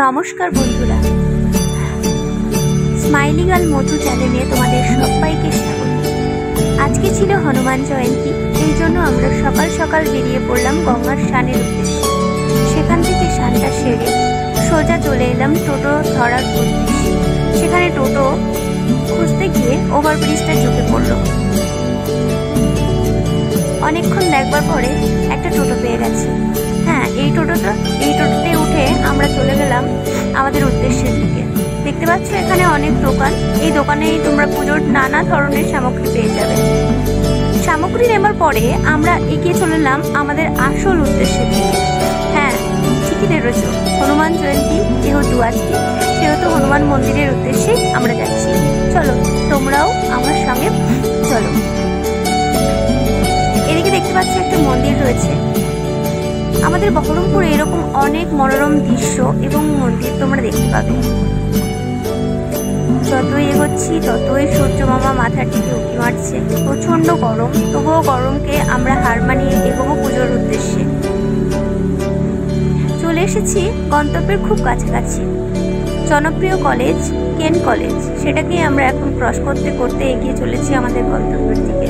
নমস্কার বন্ধুরা, smiley girl মধু চ্যানেলে তোমাদের সবাইকে স্বাগত। আজকে ছিল হনুমান জয়ন্তী, এই জন্য আমরা সকাল সকাল বেরিয়ে পড়লাম গঙ্গার স্নানের উদ্দেশ্যে। সেখান থেকে স্নানটা সেরে সোজা চলে এলাম টোটো ধরার উদ্দেশ্যে। সেখানে টোটো খুঁজতে গিয়ে ওভারব্রিজটা চোখে পড়ল। অনেকক্ষণ দেখবার পরে একটা টোটো পেয়ে গেছে। হ্যাঁ, এই টোটোতে উঠে আমরা চলে গেলাম আমাদের উদ্দেশ্যের দিকে। দেখতে পাচ্ছ এখানে অনেক দোকান, এই দোকানেই তোমরা পুজোর নানা ধরনের সামগ্রী পেয়ে যাবে। সামগ্রী নেবার পরে আমরা এগিয়ে চলে এলাম আমাদের আসল উদ্দেশ্যের দিকে। হ্যাঁ, ঠিকই ধরেছ, হনুমান জয়ন্তী যেহেতু আজকে, সেহেতু হনুমান মন্দিরের উদ্দেশ্যেই আমরা যাচ্ছি। চলো তোমরাও আমার সঙ্গে চলো। এদিকে দেখতে পাচ্ছ একটা মন্দির রয়েছে। আমাদের বহরমপুরে এরকম অনেক মনোরম দৃশ্য এবং মন্দির তোমরা দেখতে পাবে। যতই এগোচ্ছি ততই সূর্য মামা মাথার দিকে উঁকি মারছে। প্রচণ্ড গরম, তবুও গরমকে আমরা হার মানিয়ে এগোবো পুজোর উদ্দেশ্যে। চলে এসেছি গন্তব্যের খুব কাছাকাছি। জনপ্রিয় কলেজ কেন কলেজ, সেটাকেই আমরা এখন ক্রস করতে করতে এগিয়ে চলেছি আমাদের গন্তব্যের দিকে।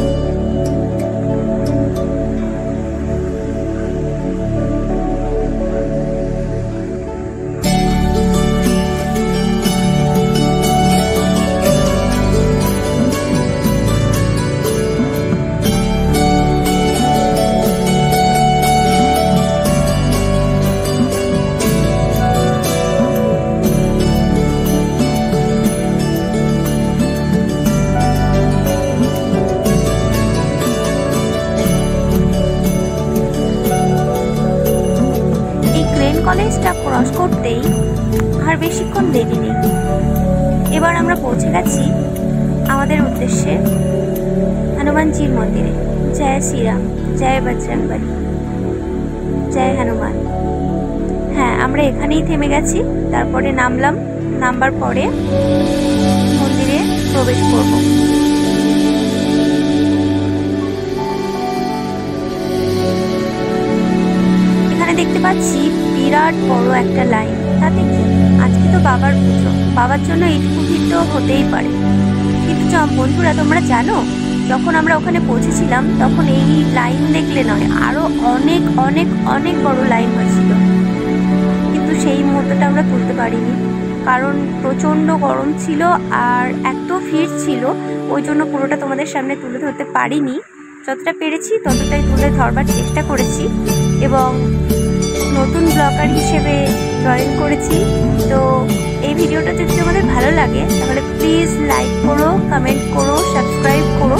কলেজটা ক্রস করতেই আর বেশিক্ষণ দেরি নেই। এবার আমরা পৌঁছে গেছি আমাদের উদ্দেশ্যে হনুমানজির মন্দিরে। জয় শ্রীরাম, জয় বজরংবলী, জয় হনুমান। হ্যাঁ, আমরা এখানেই থেমে গেছি। তারপরে নামবার পরে মন্দিরে প্রবেশ করব। এখানে দেখতে পাচ্ছি বিরাট বড় একটা লাইন। তাতে কি, আজকে তো বাবার পুজো, বাবার জন্য এইটুকু ভিড় তো হতেই পারে। কিন্তু বন্ধুরা, তোমরা জানো, যখন আমরা ওখানে পৌঁছেছিলাম তখন এই লাইন দেখলে নয়, আরো অনেক অনেক অনেক বড় লাইন হয়েছিল। কিন্তু সেই মুহূর্তটা আমরা তুলতে পারিনি, কারণ প্রচণ্ড গরম ছিল আর এত ভিড় ছিল, ওই জন্য পুরোটা তোমাদের সামনে তুলে ধরতে পারিনি। যতটা পেরেছি ততটাই তুলে ধরবার চেষ্টা করেছি এবং নতুন ব্লগার হিসেবে জয়েন করেছি। তো এই ভিডিওটা যদি তোমাদের ভালো লাগে তাহলে প্লিজ লাইক করো, কমেন্ট করো, সাবস্ক্রাইব করো